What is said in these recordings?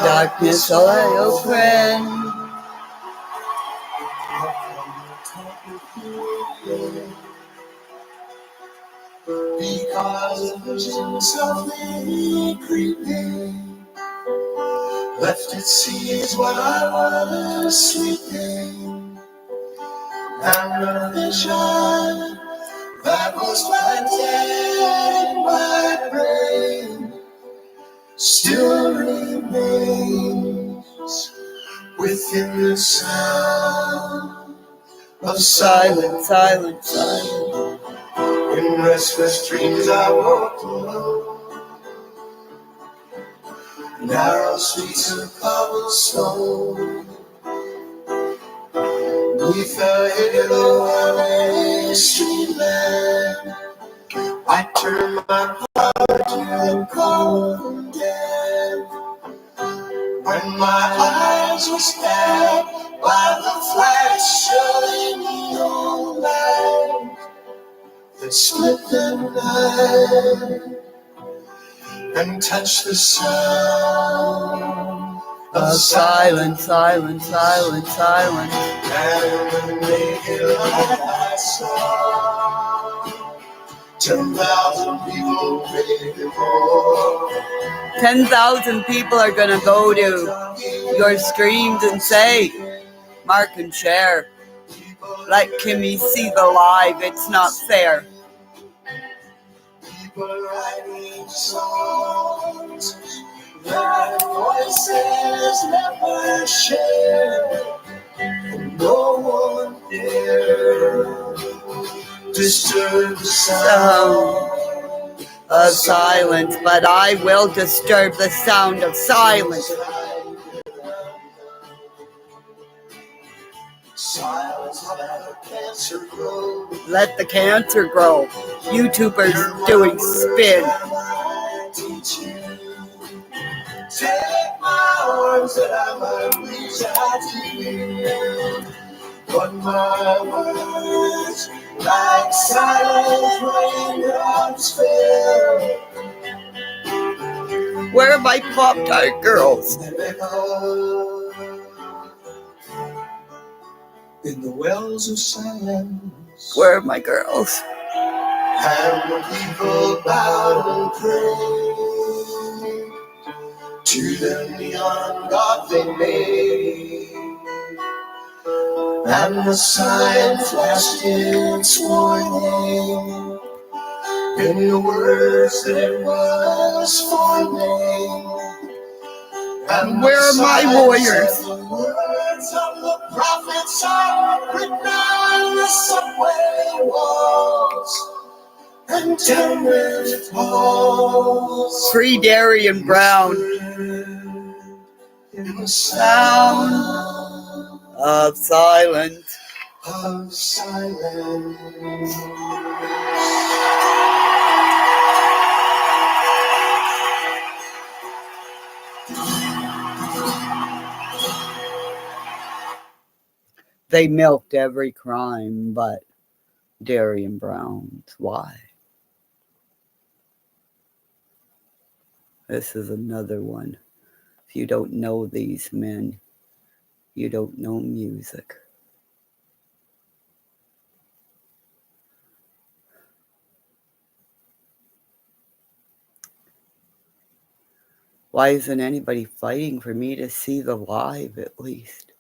Darkness, oil friend. Because a vision softly creeping left its seeds while I was sleeping, and a vision that was planted in my brain still remains within the sound of silence, silence, silence. In restless dreams I walked alone, narrow streets of cobblestone, neath a halo of a street lamp. I turned my power to the cold dead, when my eyes were stabbed by the flash of a neon light that split the night and touched the sound of silence, silence, silence, silence. And the naked light I saw 10,000 people maybe more. 10,000 people are gonna go to your streams and say, mark and share. Let Kimmy see the live. It's not fair. People writing songs, their voices never share. No one dare disturb the sound of silence, but I will disturb the sound of silence. Silence, let the cancer grow. Let the cancer grow. YouTubers doing spin. Take my arms that I might reach out to you. But my words, like silent raindrops, fell. Where are my Pop-Tart girls? In the wells of silence. Where are my girls? And the people bowed and prayed to the neon god they made. And the sign flashed its warning in the words that it was forming. And where are my warriors? The words of the prophets are written on the subway walls and tenement halls. Free Darian Brown. In the sound of silence. Of silence. They milked every crime but Darian Brown's. Why? This is another one. If you don't know these men, you don't know music. Why isn't anybody fighting for me to see the live at least?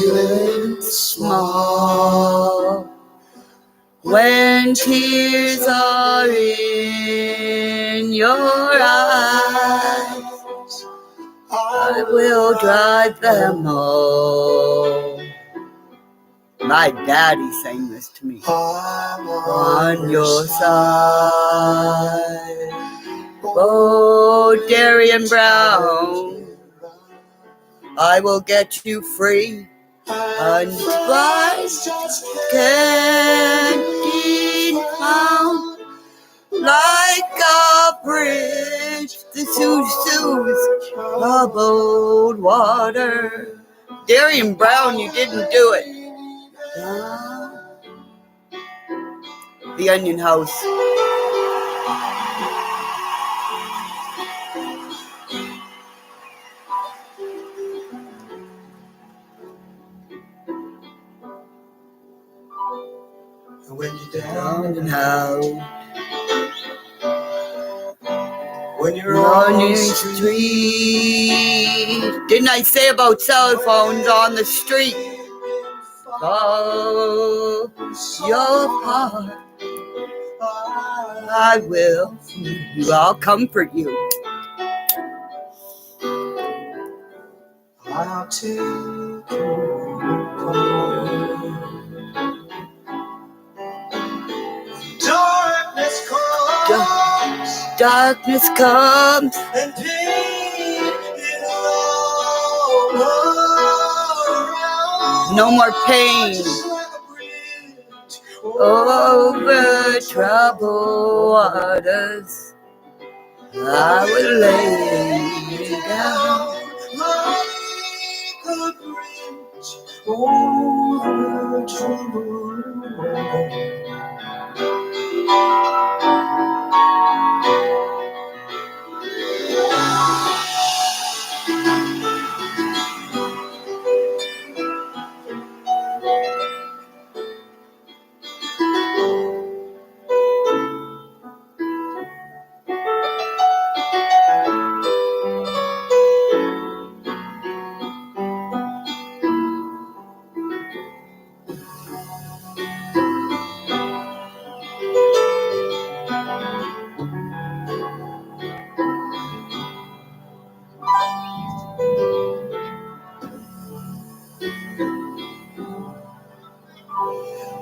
feeling small. When tears are in your eyes, I will dry them all. My daddy sang this to me. On your side. Oh, Darian Brown, I will get you free. And twice can be found like a bridge that soothes troubled water. Darian Brown, you didn't do it. The Onion House. When you're down and out, when you're on your street. Didn't I say about cell phones on the street? Oh, your heart, I will. I'll comfort you. I'll take you home. Darkness comes, Darkness comes, and pain is all around. no more pain. Just like a bridge Over troubled waters, I will lay you down. like a bridge over troubled water.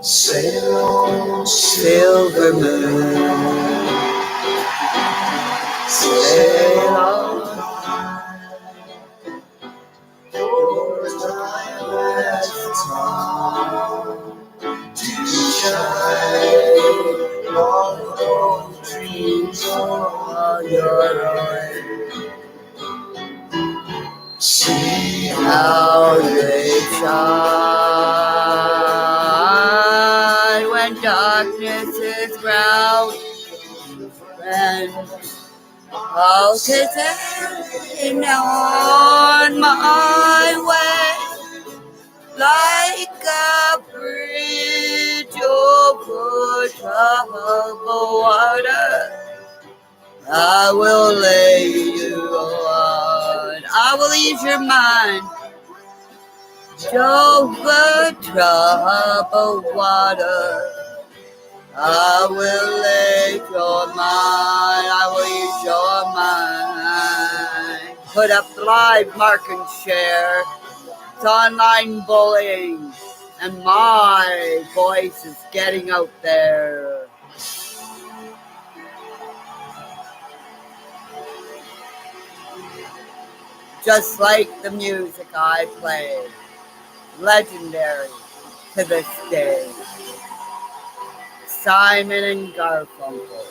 Sail on, Silver moon, sail on. your time has come to shine on those dreams On your own, see how they shine when darkness is round, when house is in on my way, like a bridge over troubled water. I will lay you on. I will ease your mind. Over troubled water. I will lay your mind. I will ease your mind. Put up live, mark and share. It's online bullying. And my voice is getting out there. Just like the music I play, legendary to this day. Simon and Garfunkel.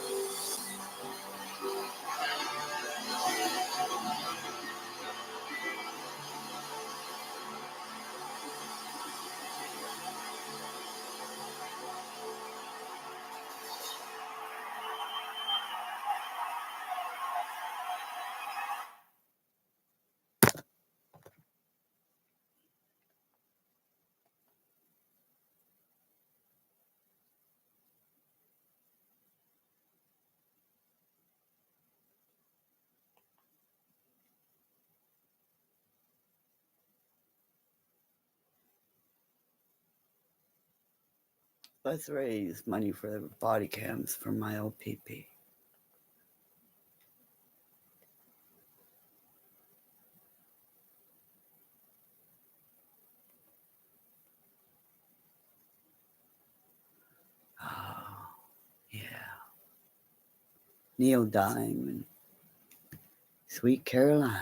Let's raise money for the body cams for my OPP. Oh, yeah. Neil Diamond. Sweet Caroline.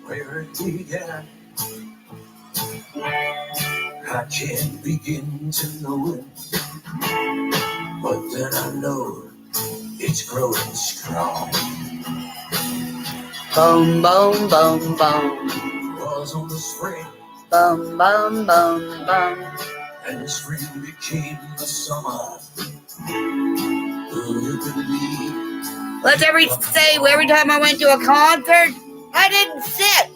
Where it began, I can't begin to know it, but then I know it's growing strong. Boom, boom, boom, boom. Was on the spring, Boom, boom, boom, boom. and the spring became the summer. Who you believe? Let's say every time I went to a concert, I didn't sit.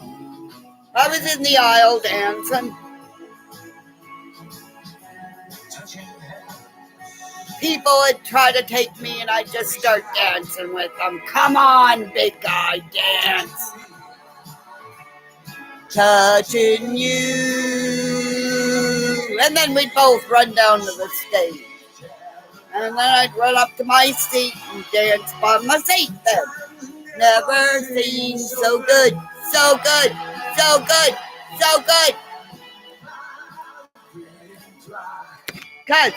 I was in the aisle dancing. People would try to take me and I'd just start dancing with them. Come on, big guy, dance. Touching you. And then we'd both run down to the stage. And then I'd run up to my seat and dance by my seat then. Never seen so good, so good, so good, so good. Cause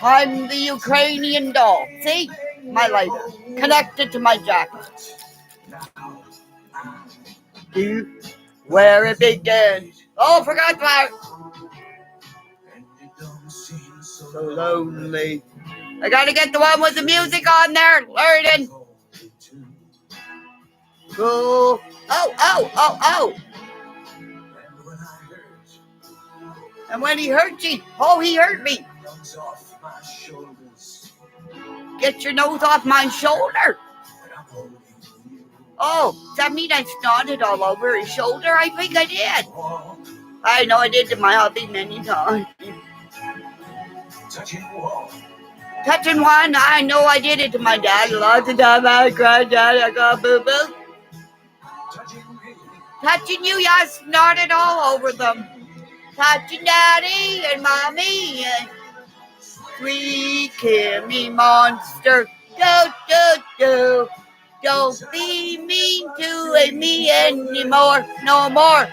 I'm the Ukrainian doll. See? My lighter. Connected to my jacket. You wear a big dance. Oh, forgot that. So lonely. I gotta get the one with the music on there. Learning. Cool. Oh. And when he hurt you, he hurt me. Get your nose off my shoulder. Oh, does that mean I snotted all over his shoulder? I think I did. I know I did to my hubby many times. Touching one, I know I did it to my dad. Lots of times I cried, Daddy, I got boo-boo. Touching you, I snorted all over them. Touching Daddy and Mommy and sweet Kimmy monster. Do. Don't be mean to me anymore. No more.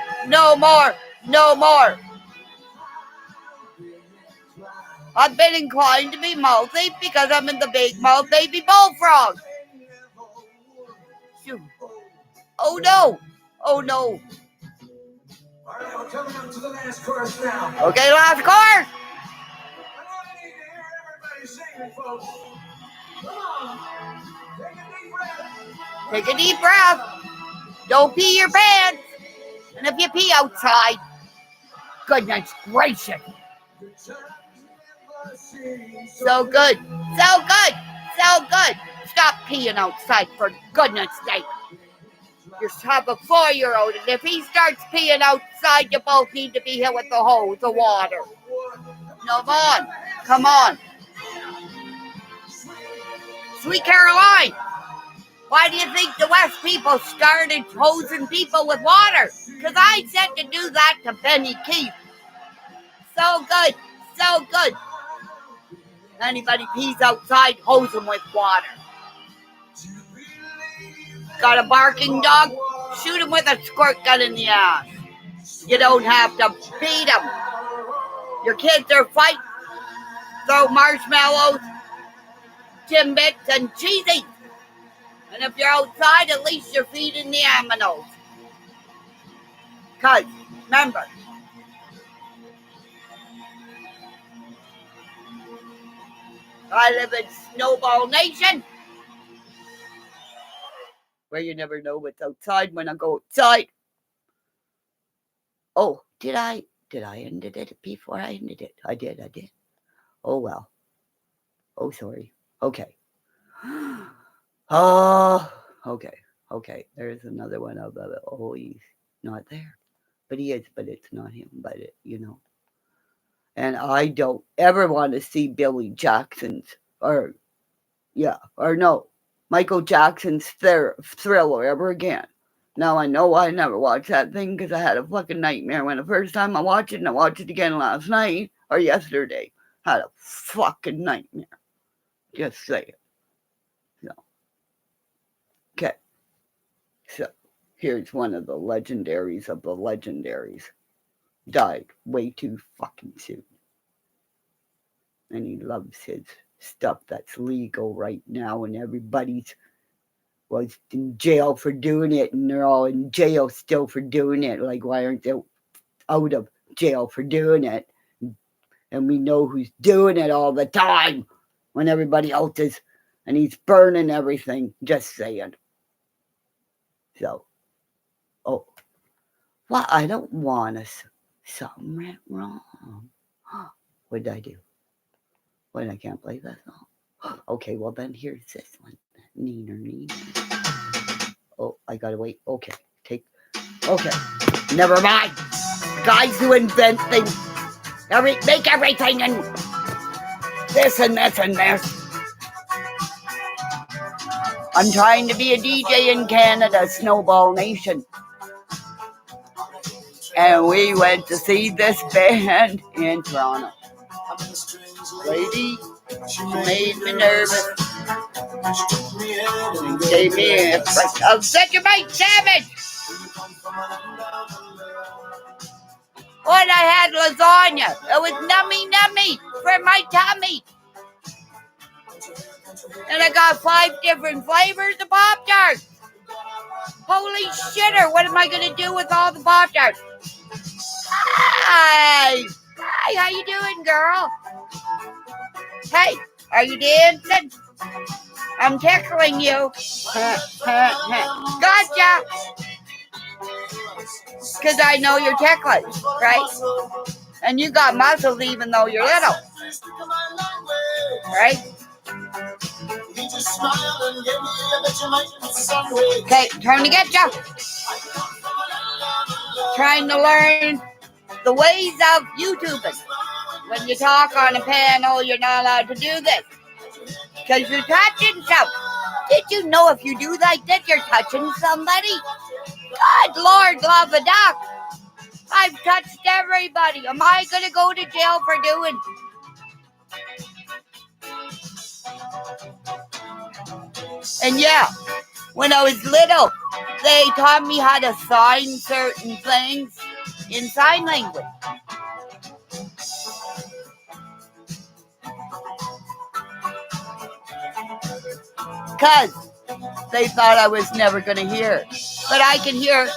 I've been inclined to be mouthy because I'm in the big mouth baby bullfrog. Shoot. Oh no. All right, we're coming up to the last chorus now. Okay, last chorus. Everybody singing, folks. Come on. Take a deep breath. Don't pee your pants. And if you pee outside, goodness gracious. So good. Stop peeing outside, for goodness sake. You have a 4-year-old, and if he starts peeing outside, you both need to be here with the hose of water. No, come on. Sweet Caroline, why do you think the West people started hosing people with water? Because I said to do that to Benny Keith. So good. Anybody pees outside, hose them with water. Got a barking dog? Shoot him with a squirt gun in the ass. You don't have to beat them. Your kids are fighting. Throw marshmallows, Timbits, and cheesy. And if you're outside, at least you're feeding the aminos. Because, remember, I live in Snowball Nation, where you never know what's outside when I go outside. Oh, did I end it before I ended it? I did. Oh, well. Oh, sorry. Okay. Oh, okay. There's another one of it. Oh, he's not there. But he is, but it's not him. But and I don't ever want to see Billy Jackson's or no, Michael Jackson's Thriller ever again. Now I know I never watched that thing because I had a fucking nightmare when the first time I watched it, and I watched it again last night or yesterday. Had a fucking nightmare. Just say it. So, okay. So here's one of the legendaries of the legendaries. Died way too fucking soon. And he loves his stuff that's legal right now, and everybody's was in jail for doing it, and they're all in jail still for doing it. Like, why aren't they out of jail for doing it? And we know who's doing it all the time when everybody else is, and he's burning everything. Just saying. So, well, I don't want us. Something went wrong. What did I do? What, I can't play that song? Okay, well then here's this one. Neener. Oh, I gotta wait. Okay, never mind. Guys who invent things, make everything and this and this and this. I'm trying to be a DJ in Canada, Snowball Nation. And we went to see this band in Toronto. Lady, she made me nervous. Gave me a impression of such a big savage. When I had lasagna, it was nummy for my tummy. And I got 5 different flavors of Pop-Tarts. Holy shitter, what am I going to do with all the Pop-Tarts? Hi, how you doing, girl? Hey, are you dancing? I'm tickling you. Gotcha. Because I know you're tickling, right? And you got muscles even though you're little. Right? Okay, trying to get you. Trying to learn the ways of YouTubing. When you talk on a panel, you're not allowed to do this. Because you're touching something. Did you know if you do like this, you're touching somebody? God, Lord, love a duck. I've touched everybody. Am I going to go to jail for doing? And yeah, when I was little, they taught me how to sign certain things in sign language. Because they thought I was never going to hear. But I can hear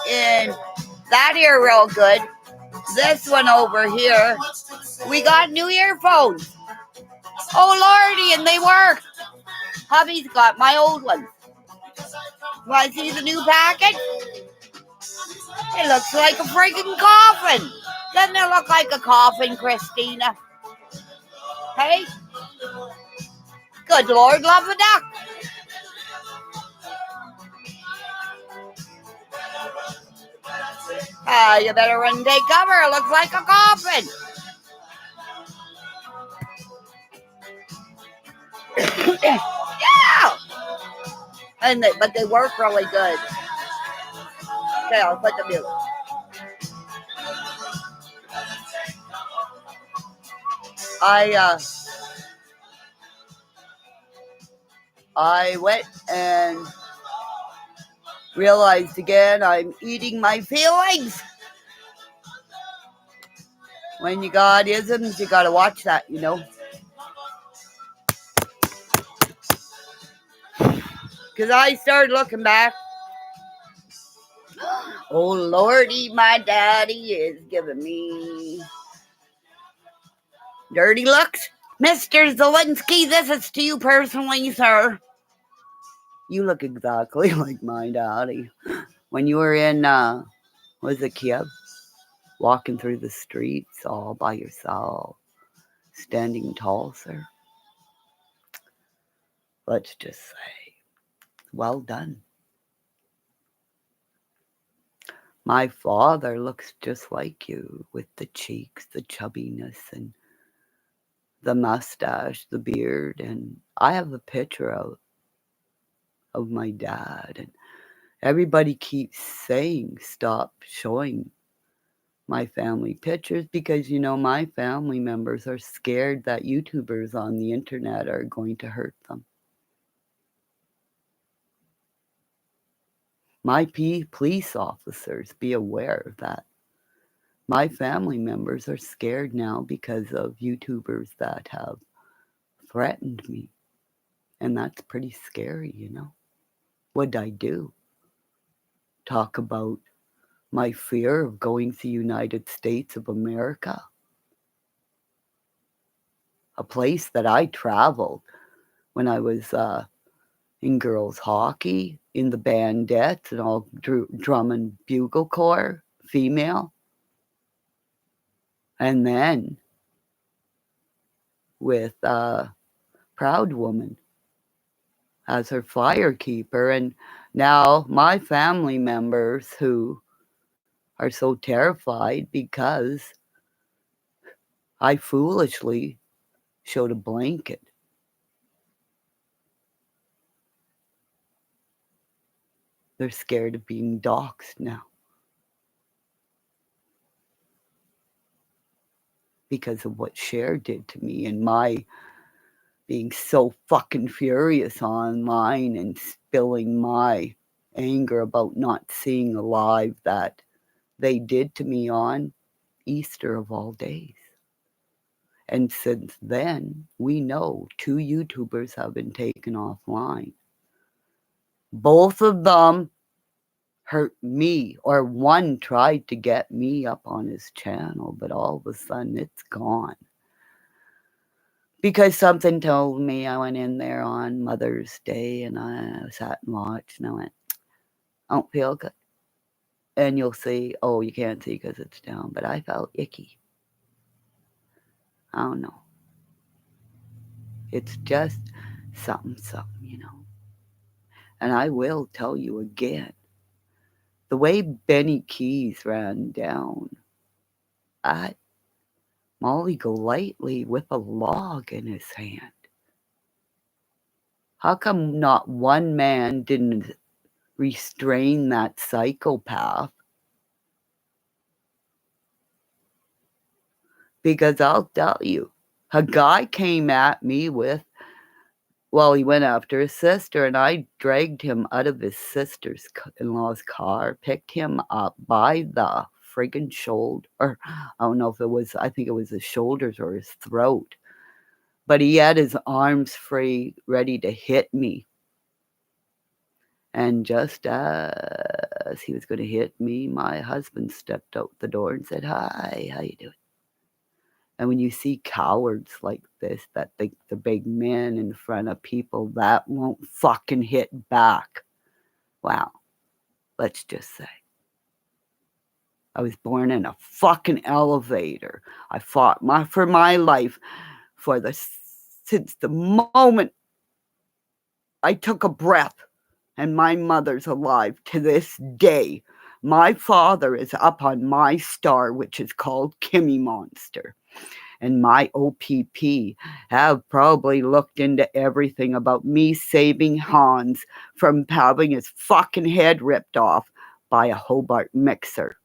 in that ear real good. This one over here, we got new earphones. Oh, Lordy, and they work. Hubby's got my old ones. Want to see the new package? It looks like a friggin' coffin. Doesn't it look like a coffin, Christina? Hey? Good Lord, love a duck. You better run and take cover. It looks like a coffin. Yeah! But they work really good. Okay, I'll put the music. I went and realized again I'm eating my feelings. When you got isms, you gotta watch that, you know. Because I started looking back. Oh, Lordy, my daddy is giving me dirty looks. Mr. Zelensky, this is to you personally, sir. You look exactly like my daddy. When you were in, was it Kiev? Walking through the streets all by yourself. Standing tall, sir. Let's just say, well done. My father looks just like you, with the cheeks, the chubbiness, and the mustache, the beard. And I have a picture of my dad. And everybody keeps saying, stop showing my family pictures because, my family members are scared that YouTubers on the internet are going to hurt them. My police officers, be aware that my family members are scared now because of YouTubers that have threatened me. And that's pretty scary, What'd I do? Talk about my fear of going to the United States of America? A place that I traveled when I was in girls hockey, in the bandettes and all drum and bugle corps, female. And then with Proud Woman as her firekeeper. And now my family members who are so terrified because I foolishly showed a blanket. They're scared of being doxxed now because of what Cher did to me and my being so fucking furious online and spilling my anger about not seeing alive that they did to me on Easter of all days. And since then, we know 2 YouTubers have been taken offline. Both of them hurt me, or one tried to get me up on his channel, but all of a sudden it's gone. Because something told me, I went in there on Mother's Day and I sat and watched and I went, I don't feel good. And you'll see, oh, you can't see because it's down, but I felt icky. I don't know. It's just something, And I will tell you again, the way Benny Keys ran down at Molly Golightly with a log in his hand. How come not one man didn't restrain that psychopath? Because I'll tell you, a guy came at me with, well, he went after his sister, and I dragged him out of his sister's-in-law's car, picked him up by the friggin' shoulder, or I don't know if it was, I think it was his shoulders or his throat. But he had his arms free, ready to hit me. And just as he was going to hit me, my husband stepped out the door and said, hi, how you doing? And when you see cowards like this that think they're big men in front of people that won't fucking hit back, wow, let's just say. I was born in a fucking elevator. I fought for my life since the moment I took a breath. And my mother's alive to this day. My father is up on my star, which is called Kimmy Monster. And my OPP have probably looked into everything about me saving Hans from having his fucking head ripped off by a Hobart mixer.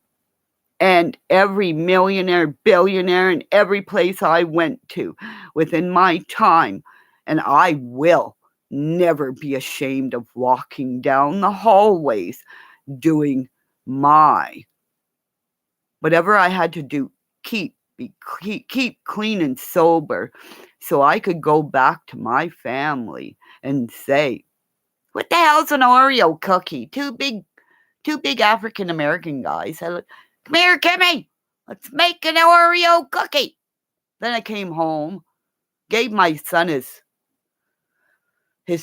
And every millionaire, billionaire, and every place I went to within my time. And I will never be ashamed of walking down the hallways doing my whatever I had to do, keep clean and sober so I could go back to my family and say, what the hell's an Oreo cookie? Two big African American guys said, come here, Kimmy, let's make an Oreo cookie. Then I came home, gave my son his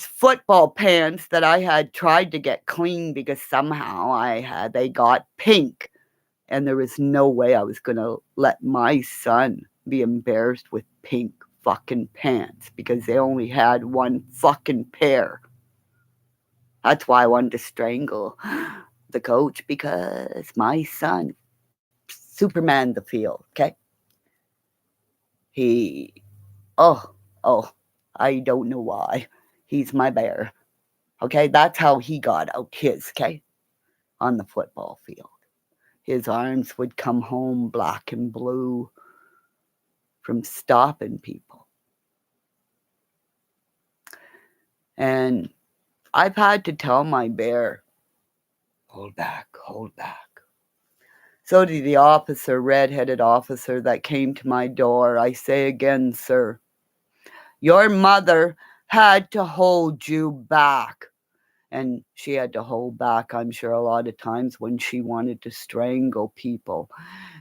football pants that I had tried to get clean because somehow they got pink. And there was no way I was going to let my son be embarrassed with pink fucking pants because they only had one fucking pair. That's why I wanted to strangle the coach because my son Superman the field, okay? He, oh, I don't know why. He's my bear, okay? That's how he got out his, okay? On the football field. His arms would come home black and blue from stopping people. And I've had to tell my bear, hold back, hold back. So did the officer, red-headed officer that came to my door. I say again, sir, your mother had to hold you back. And she had to hold back, I'm sure, a lot of times when she wanted to strangle people.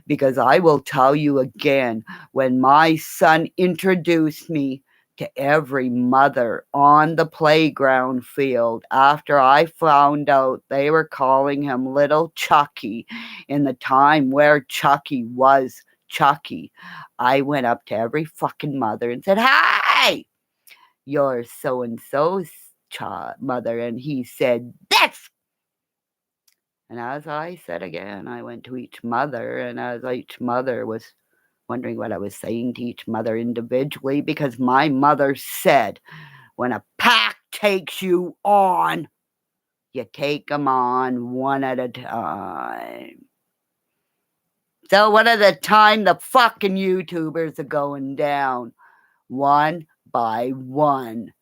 Because I will tell you again, when my son introduced me to every mother on the playground field after I found out they were calling him Little Chucky in the time where Chucky was Chucky, I went up to every fucking mother and said, "Hey, you're so-and-so's mother," and he said, "This." And as I said again, I went to each mother, and as each mother was wondering what I was saying to each mother individually, because my mother said, when a pack takes you on, you take them on one at a time. So one at a time, the fucking YouTubers are going down, one by one.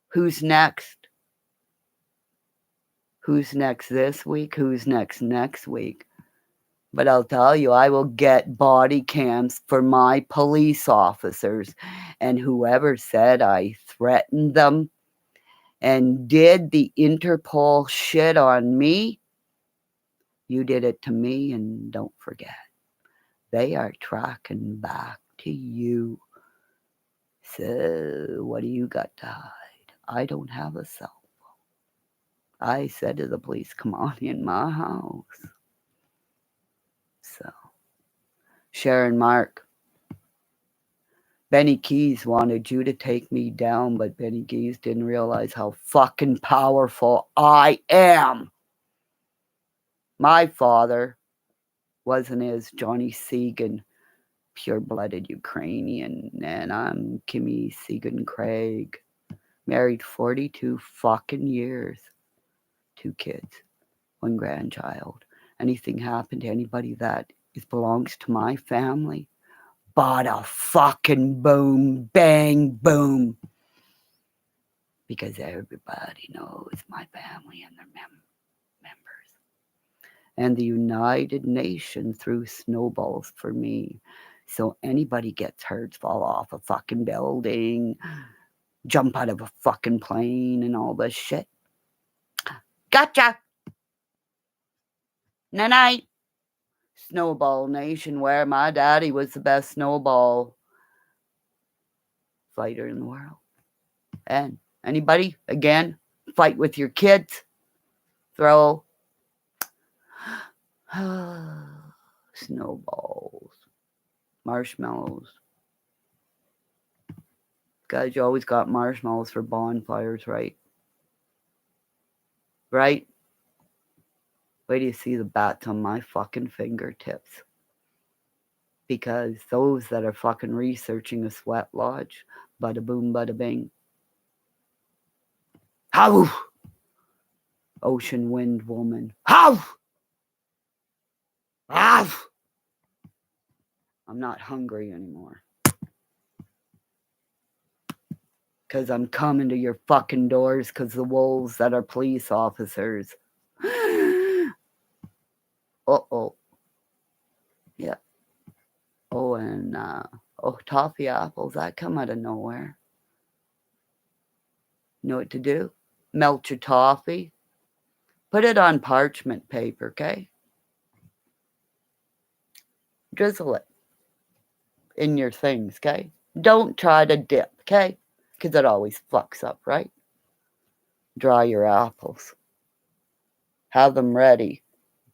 Who's next? Who's next this week? Who's next week? But I'll tell you, I will get body cams for my police officers. And whoever said I threatened them and did the Interpol shit on me, you did it to me, and don't forget, they are tracking back to you. So what do you got to hide? I don't have a cell phone. I said to the police, come on in my house. So, Sharon Mark, Benny Keys wanted you to take me down, but Benny Keys didn't realize how fucking powerful I am. My father wasn't as Johnny Segan, pure-blooded Ukrainian, and I'm Kimmy Segan Craig, married 42 fucking years, 2 kids, 1 grandchild. Anything happened to anybody that belongs to my family, bada fucking boom, bang, boom. Because everybody knows my family and their members. And the United Nations threw snowballs for me. So anybody gets hurt, fall off a fucking building, jump out of a fucking plane and all this shit. Gotcha! Night-night. Snowball Nation, where my daddy was the best snowball fighter in the world. And anybody, again, fight with your kids, throw snowballs, marshmallows. Guys, you always got marshmallows for bonfires, right? Right? Wait till you see the bats on my fucking fingertips. Because those that are fucking researching a sweat lodge, bada boom, bada bing. How? Ocean wind woman. How? How? I'm not hungry anymore. Because I'm coming to your fucking doors because the wolves that are police officers. Uh-oh. Yeah. Oh, and, toffee apples, that come out of nowhere. You know what to do? Melt your toffee. Put it on parchment paper, okay? Drizzle it in your things, okay? Don't try to dip, okay? Because it always fucks up, right? Dry your apples. Have them ready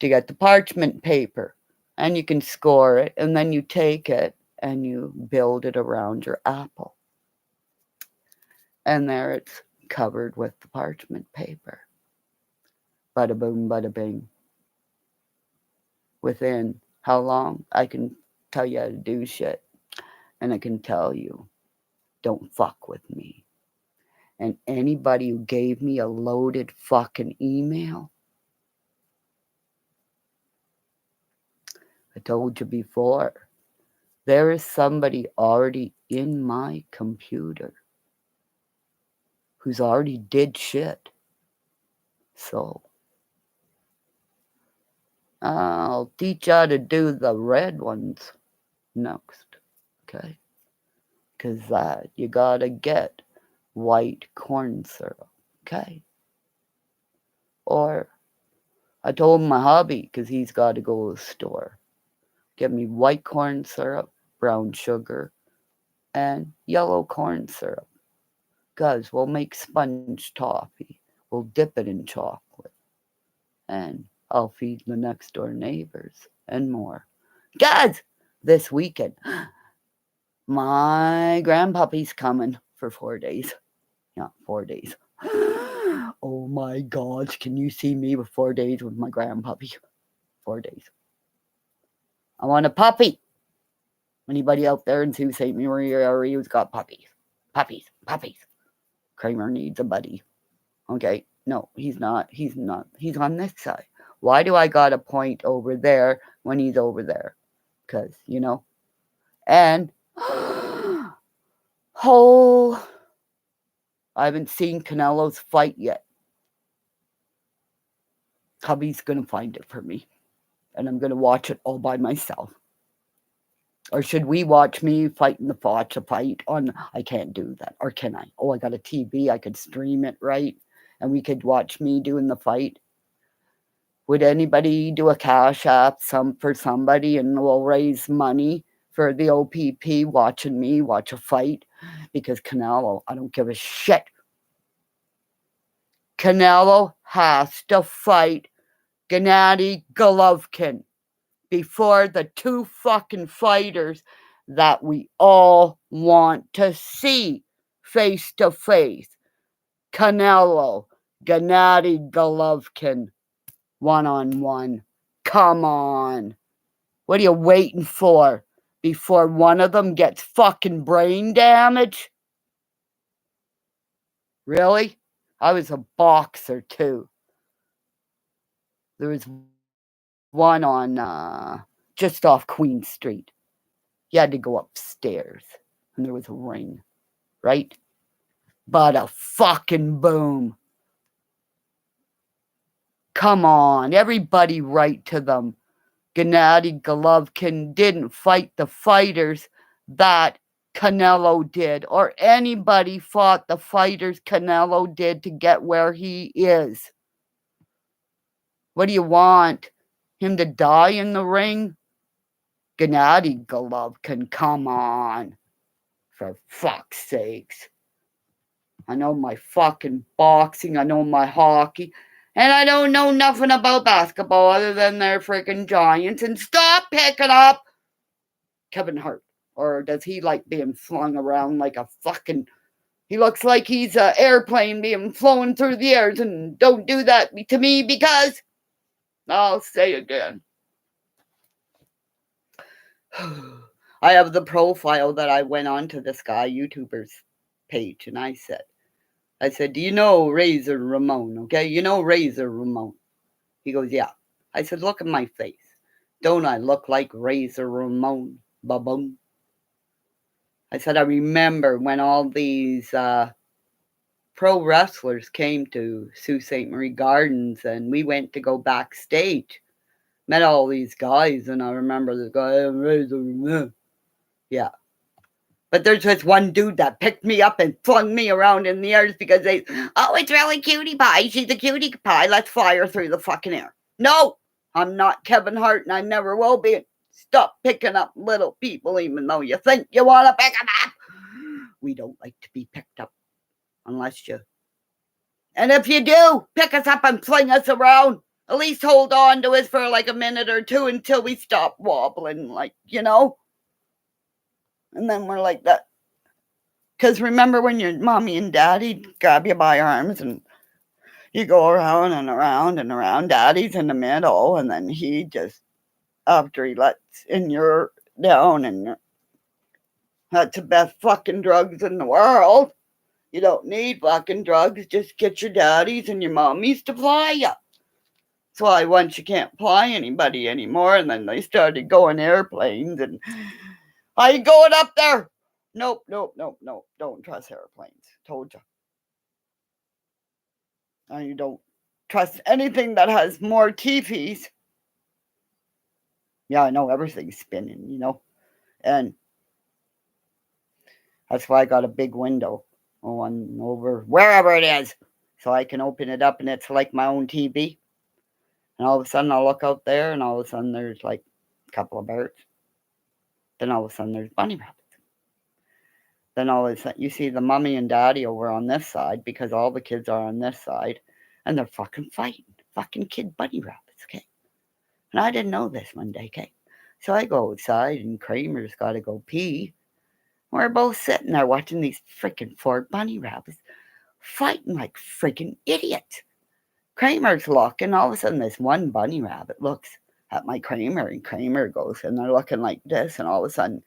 to get the parchment paper. And you can score it, and then you take it and you build it around your apple. And there it's covered with the parchment paper. Bada boom, bada bing. Within how long? I can tell you how to do shit. And I can tell you, don't fuck with me. And anybody who gave me a loaded fucking email, I told you before, there is somebody already in my computer who's already did shit. So I'll teach you how to do the red ones next, okay? Because you gotta get white corn syrup, okay? Or I told my hubby, because he's got to go to the store, get me white corn syrup, brown sugar, and yellow corn syrup. Guys, we'll make sponge toffee. We'll dip it in chocolate. And I'll feed the next door neighbors and more. Guys, this weekend, my grandpuppy's coming for 4 days. Yeah, 4 days. Oh my gosh, can you see me with 4 days with my grandpuppy? 4 days. I want a puppy. Anybody out there in Sault Ste. Marie area who's got puppies? Puppies, puppies. Kramer needs a buddy. Okay, no, he's not. He's on this side. Why do I got a point over there when he's over there? Because, and, I haven't seen Canelo's fight yet. Hubby's going to find it for me. And I'm going to watch it all by myself. Or should we watch me fighting the fight on? I can't do that. Or can I? Oh, I got a TV. I could stream it, right? And we could watch me doing the fight. Would anybody do a cash app for somebody and we'll raise money for the OPP watching me watch a fight? Because Canelo, I don't give a shit. Canelo has to fight Gennady Golovkin before the two fucking fighters that we all want to see face to face. Canelo, Gennady Golovkin, one-on-one. Come on. What are you waiting for? Before one of them gets fucking brain damage? Really? I was a boxer too. There was one on just off Queen Street. You had to go upstairs, and there was a ring, right? But a fucking boom. Come on, everybody write to them. Gennady Golovkin didn't fight the fighters that Canelo did, or anybody fought the fighters Canelo did to get where he is. What do you want? Him to die in the ring? Gennady Golovkin, come on. For fuck's sakes. I know my fucking boxing, I know my hockey, and I don't know nothing about basketball other than they're freaking giants. And stop picking up Kevin Hart. Or does he like being flung around like a fucking... He looks like he's an airplane being flown through the airs. And don't do that to me because... I'll say again. I have the profile that I went on to this guy, YouTuber's page, and I said, do you know Razor Ramon? Okay, you know Razor Ramon. He goes, yeah. I said, look at my face. Don't I look like Razor Ramon? Ba-boom. I said, I remember when all these pro wrestlers came to Sault Ste. Marie Gardens, and we went to go backstage. Met all these guys, and I remember the guy, Razor Ramon. Yeah. But there's just one dude that picked me up and flung me around in the air because it's really cutie pie. She's a cutie pie. Let's fly her through the fucking air. No, I'm not Kevin Hart, and I never will be. Stop picking up little people, even though you think you want to pick them up. We don't like to be picked up unless you... And if you do, pick us up and fling us around. At least hold on to us for like a minute or two until we stop wobbling, And then we're like that. Because remember when your mommy and daddy grab you by arms and You go around and around and around. Daddy's in the middle, and then he just, after he lets in your down, and that's the best fucking drugs in the world. You don't need fucking drugs. Just get your daddies and your mommies to fly you. That's why once you can't fly anybody anymore, and then they started going airplanes, and are you going up there? Nope, nope, nope, nope. Don't trust airplanes. Told you. And you don't trust anything that has more teepees. Yeah, I know everything's spinning. And that's why I got a big window on over wherever it is, so I can open it up and it's like my own TV. And all of a sudden I'll look out there, and all of a sudden there's like a couple of birds. Then all of a sudden there's bunny rabbits. Then all of a sudden you see the mommy and daddy over on this side, because all the kids are on this side, and they're fucking fighting. Fucking kid bunny rabbits, okay? And I didn't know this one day, okay? So I go outside, and Kramer's got to go pee. We're both sitting there watching these freaking 4 bunny rabbits fighting like freaking idiots. Kramer's looking, all of a sudden this one bunny rabbit looks at my Kramer, and Kramer goes, and they're looking like this, and all of a sudden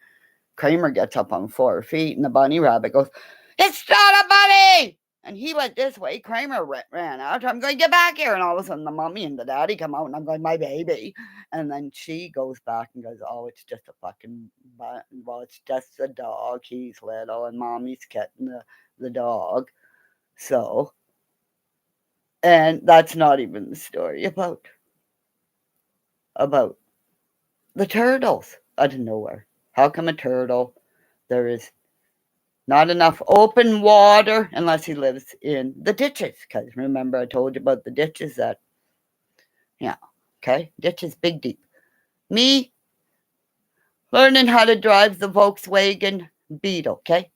Kramer gets up on 4 feet, and the bunny rabbit goes, "It's not a bunny!" And he went this way. Kramer ran out. I'm going, "Get back here!" And all of a sudden the mommy and the daddy come out, and I'm going, "My baby." And then she goes back and goes, "Oh, it's just a fucking, well, it's just a dog. He's little, and mommy's getting the dog." So, and that's not even the story about the turtles out of nowhere. How come a turtle? There is not enough open water unless he lives in the ditches. Because remember, I told you about the ditches that, yeah, okay, ditches big deep. Me learning how to drive the Volkswagen Beetle, okay?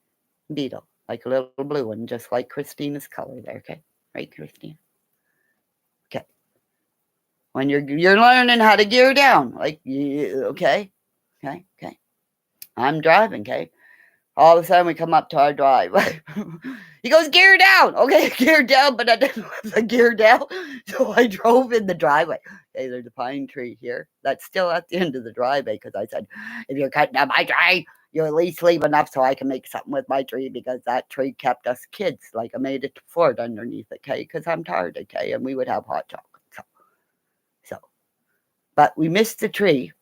Beetle, like a little blue one, just like Christina's color there, okay? Right, Christina? Okay. When you're learning how to gear down, like, okay? Okay. I'm driving, okay? All of a sudden we come up to our driveway. He goes, "Gear down." Okay, gear down, but I didn't have the gear down. So I drove in the driveway. Okay, there's a pine tree here. That's still at the end of the driveway, because I said, "If you're cutting down my tree, you at least leave enough so I can make something with my tree," because that tree kept us kids. Like, I made a fort underneath it, okay, because I'm tired, okay, and we would have hot chocolate. So, but we missed the tree.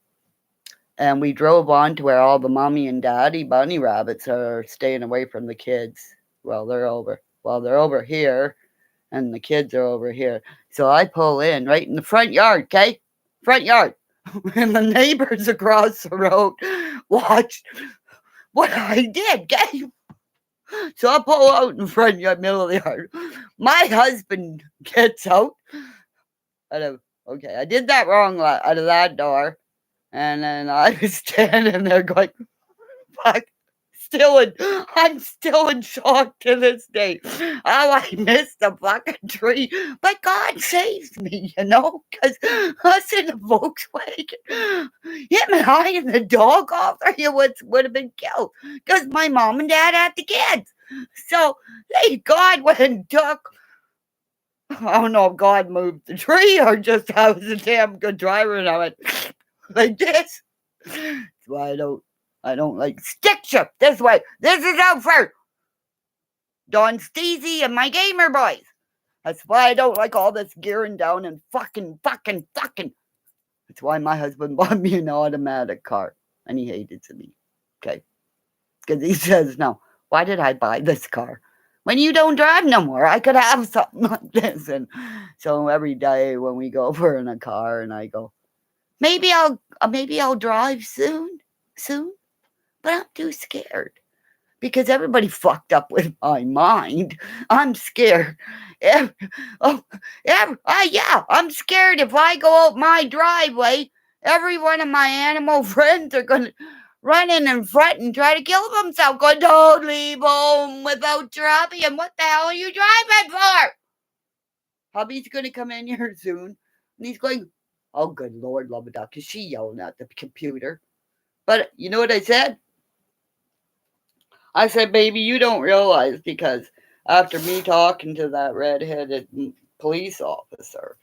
And we drove on to where all the mommy and daddy bunny rabbits are staying away from the kids. Well, they're over here, and the kids are over here. So I pull in right in the front yard, okay? Front yard. And the neighbors across the road watched what I did, okay? So I pull out in the front yard, middle of the yard. My husband gets out. Okay, I did that wrong out of that door. And then I was standing there going, fuck, I'm still in shock to this day. How I missed the fucking tree. But God saves me, because us in the Volkswagen, him and I and the dog, all three of us would have been killed, because my mom and dad had the kids. So, thank God went and took, I don't know if God moved the tree or just I was a damn good driver, and I went like this. That's why I don't like stick shift this way. This is out for Don Steezy and my gamer boys. That's why I don't like all this gearing down and fucking. That's why my husband bought me an automatic car, and he hated me. Okay, because he says, "No, why did I buy this car when you don't drive no more? I could have something like this." And so every day when we go over in a car, and I go, maybe I'll drive soon, but I'm too scared, because everybody fucked up with my mind. I'm scared. Yeah, I'm scared if I go out my driveway, every one of my animal friends are gonna run in and front and try to kill themselves. Going, "Don't leave home without your hubby, and what the hell are you driving for?" Hubby's gonna come in here soon, and he's going, "Oh, good Lord, love a duck," because she yelling at the computer. But you know what I said? I said, "Baby, you don't realize, because after me talking to that redheaded police officer.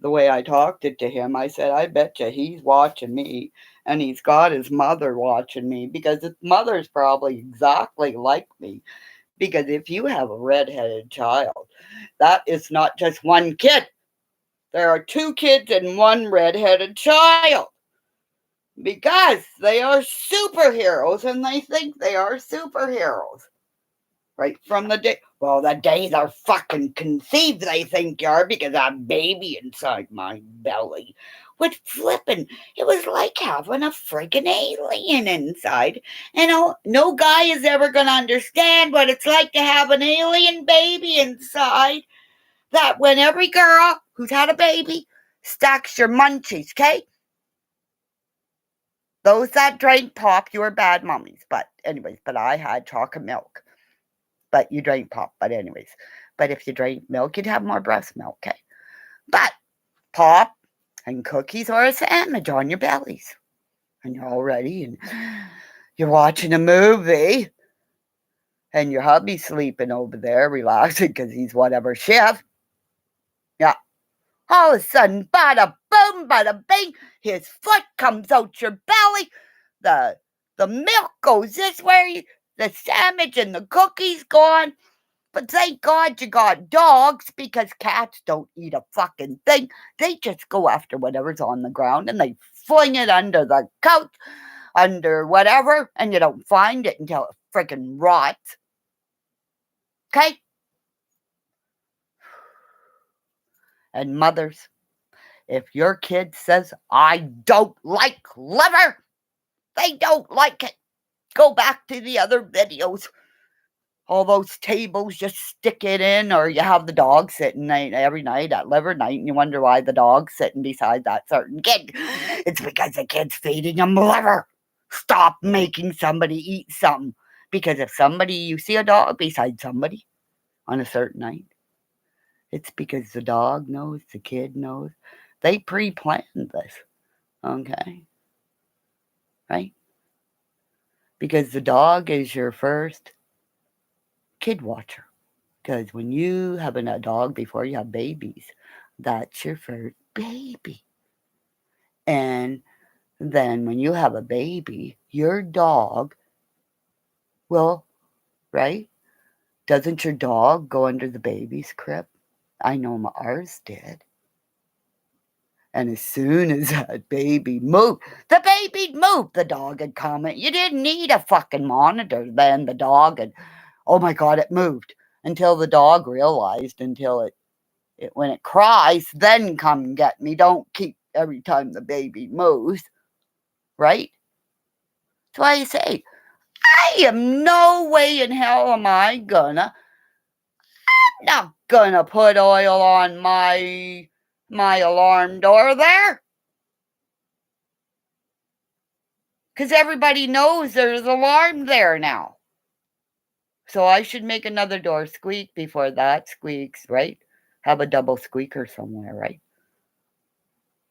The way I talked it to him, I said, I bet you he's watching me and he's got his mother watching me because his mother's probably exactly like me. Because if you have a redheaded child, that is not just one kid. There are two kids and one redheaded child. Because they are superheroes and they think they are superheroes. Right from the day, well, the day they're fucking conceived, they think you are because a baby inside my belly. With flippin', it was like having a friggin' alien inside. And no guy is ever gonna understand what it's like to have an alien baby inside. That when every girl who's had a baby stacks your munchies, okay? Those that drank pop, you were bad mummies. But anyways, but I had chocolate milk. But you drank pop. But anyways, but if you drank milk, you'd have more breast milk, okay? But pop and cookies or a sandwich on your bellies. And you're all ready and you're watching a movie. And your hubby's sleeping over there, relaxing because he's whatever shift. Yeah. All of a sudden, bada boom, bada bing, his foot comes out your belly. The milk goes this way, the sandwich and the cookies gone. But thank God you got dogs because cats don't eat a fucking thing. They just go after whatever's on the ground and they fling it under the couch, under whatever, and you don't find it until it freaking rots. Okay? And mothers, if your kid says, I don't like liver, they don't like it. Go back to the other videos. All those tables, just stick it in, or you have the dog sitting every night at liver night, and you wonder why the dog's sitting beside that certain kid. It's because the kid's feeding him liver. Stop making somebody eat something. Because if you see a dog beside somebody on a certain night, it's because the dog knows, the kid knows. They pre-planned this, okay? Right? Because the dog is your first kid watcher. Because when you have a dog before you have babies, that's your first baby. And then when you have a baby, your dog will, right? Doesn't your dog go under the baby's crib? I know ours did. And as soon as that baby moved, the baby'd move. The dog would comment. You didn't need a fucking monitor. Then the dog had, oh my God, it moved. Until the dog realized, until it when it cries, then come get me. Don't keep every time the baby moves. Right? That's why I say, I am no way in hell am I gonna. I'm not gonna put oil on my alarm door there. Because everybody knows there's an alarm there now. So I should make another door squeak before that squeaks, right? Have a double squeaker somewhere, right?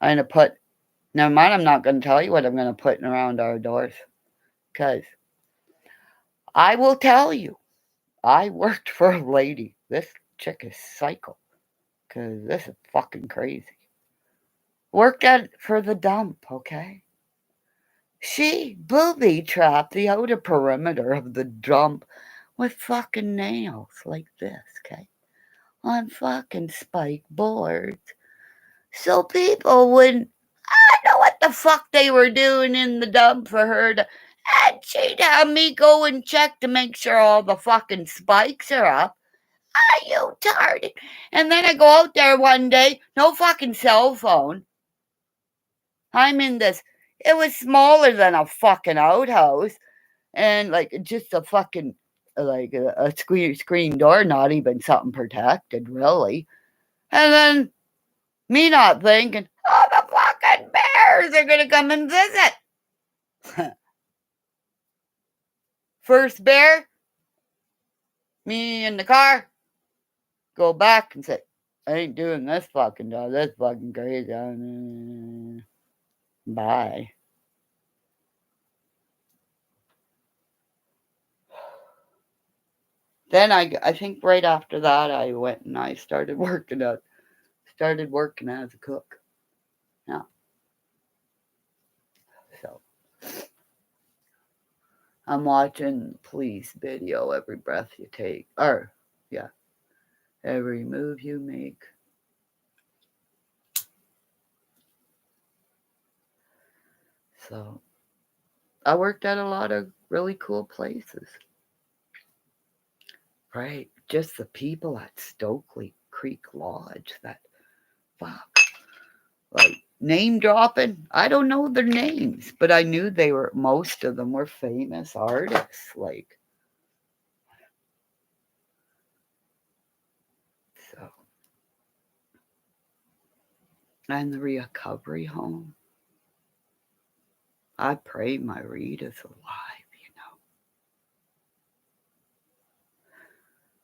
I'm going to put, never mind, I'm not going to tell you what I'm going to put around our doors. Because I will tell you, I worked for a lady. This chick is psycho. Because this is fucking crazy. Worked for the dump, okay? She booby-trapped the outer perimeter of the dump with fucking nails like this, okay? On fucking spike boards. So people wouldn't, I know what the fuck they were doing in the dump for her to, and she'd have me go and check to make sure all the fucking spikes are up. Are you tired? And then I go out there one day, no fucking cell phone. I'm in this, it was smaller than a fucking outhouse. And like just a fucking like a screen door, not even something protected, really. And then me not thinking, oh, the fucking bears are gonna come and visit. First bear, me in the car, go back and say, I ain't doing this fucking job. That's fucking crazy. Bye. Then I think right after that I went and I started working at started working as a cook. Yeah. So I'm watching police video every breath you take. Or, yeah, every move you make. So I worked at a lot of really cool places. Right. Just the people at Stokely Creek Lodge that, fuck, like name dropping. I don't know their names, but I knew they were, most of them were famous artists. Like, so. And the recovery home. I pray my Rita's alive, you know.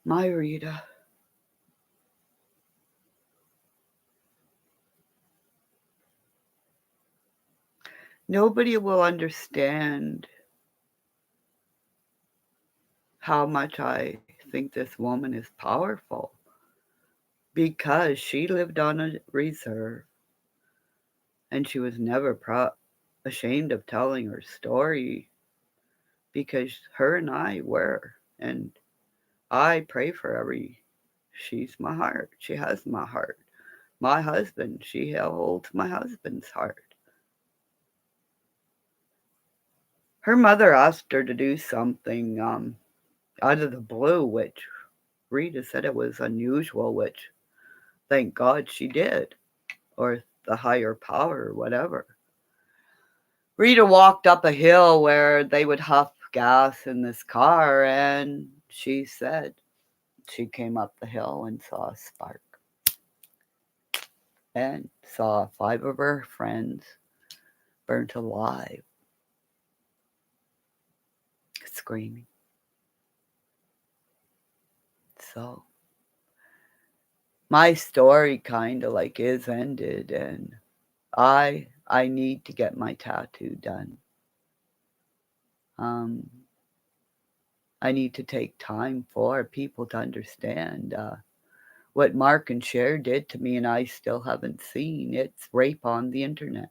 My Rita. Nobody will understand how much I think this woman is powerful because she lived on a reserve and she was never ashamed of telling her story because her and I were. And I pray for she's my heart. She has my heart. My husband, she holds my husband's heart. Her mother asked her to do something out of the blue, which Rita said it was unusual, which thank God she did, or the higher power, or whatever. Rita walked up a hill where they would huff gas in this car, and she said she came up the hill and saw a spark and saw 5 of her friends burnt alive, screaming. So my story kind of like is ended, and I need to get my tattoo done. I need to take time for people to understand what Mark and Cher did to me, and I still haven't seen. It's rape on the internet.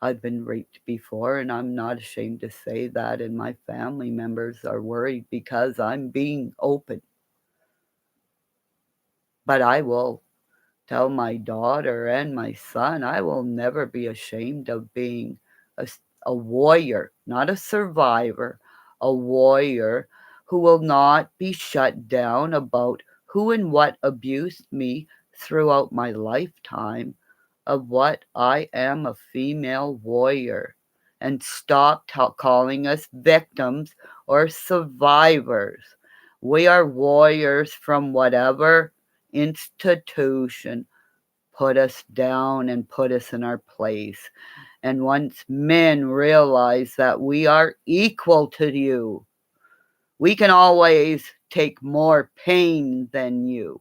I've been raped before, and I'm not ashamed to say that, and my family members are worried because I'm being open. But I will tell my daughter and my son, I will never be ashamed of being a, a warrior, not a survivor, a warrior who will not be shut down about who and what abused me throughout my lifetime, of what I am a female warrior, and stop calling us victims or survivors. We are warriors from whatever institution put us down and put us in our place. And once men realize that we are equal to you, we can always take more pain than you.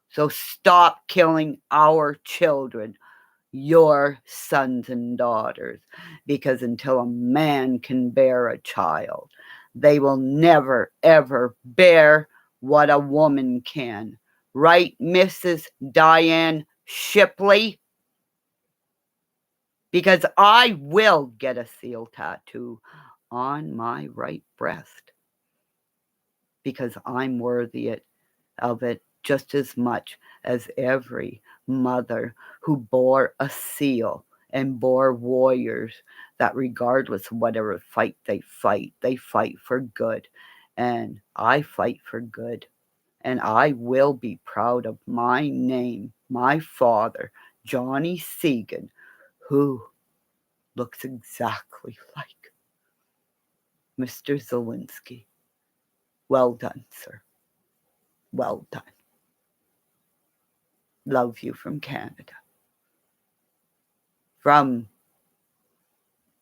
So stop killing our children, your sons and daughters, because until a man can bear a child, they will never, ever bear what a woman can. Right, Mrs. Diane Shipley? Because I will get a seal tattoo on my right breast because I'm worthy of it just as much as every mother who bore a seal and bore warriors that regardless of whatever fight, they fight for good. And I fight for good. And I will be proud of my name, my father, Johnny Segan, who looks exactly like Mr. Zelensky. Well done, sir. Well done. Love you from Canada. From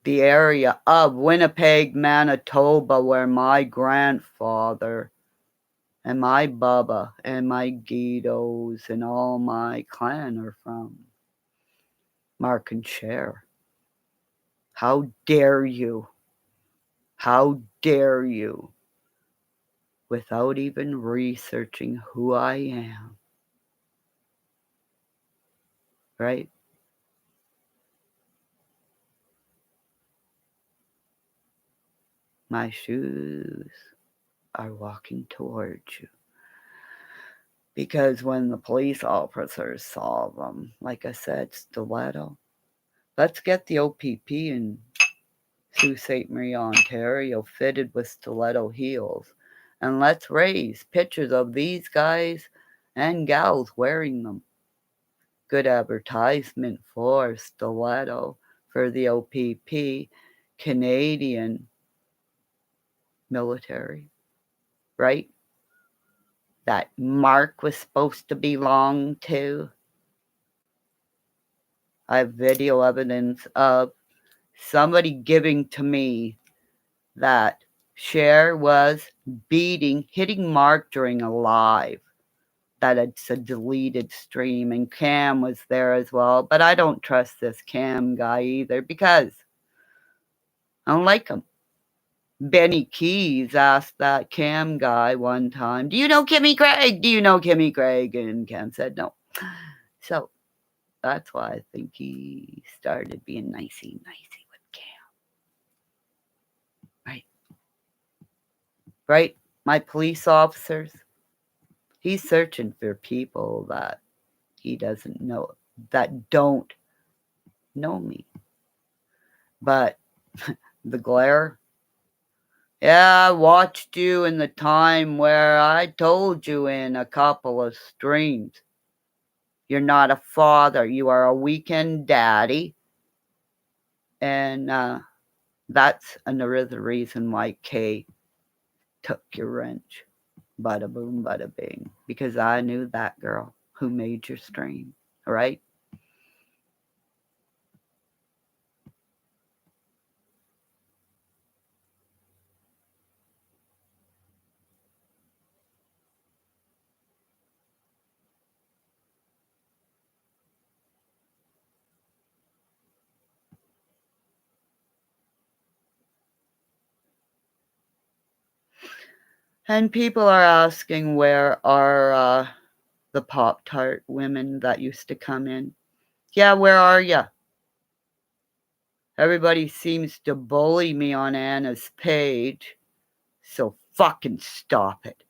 the area of Winnipeg, Manitoba, where my grandfather and my Bubba and my Guidos and all my clan are from. Mark and Cher. How dare you? How dare you? Without even researching who I am. right? My shoes are walking towards you. Because when the police officers saw them, like I said, stiletto, let's get the OPP in Sault Ste. Marie, Ontario, fitted with stiletto heels. And let's raise pictures of these guys and gals wearing them. Good advertisement for stiletto, for the OPP, Canadian military, right? That Mark was supposed to belong to. I have video evidence of somebody giving to me that Cher was hitting Mark during a live. That it's a deleted stream, and Cam was there as well. But I don't trust this Cam guy either because I don't like him. Benny Keys asked that Cam guy one time, "Do you know Kimmy Craig? Do you know Kimmy Craig?" And Cam said no. So that's why I think he started being nicey with Cam. Right. Right? My police officers, he's searching for people that he doesn't know, that don't know me. But the glare, yeah, I watched you in the time where I told you in a couple of streams. You're not a father. You are a weekend daddy. And that's another reason why Kay took your wrench. Bada boom, bada bing. Because I knew that girl who made your stream. Right? And people are asking where are the Pop-Tart women that used to come in. Yeah, where are ya? Everybody seems to bully me on Anna's page. So fucking stop it.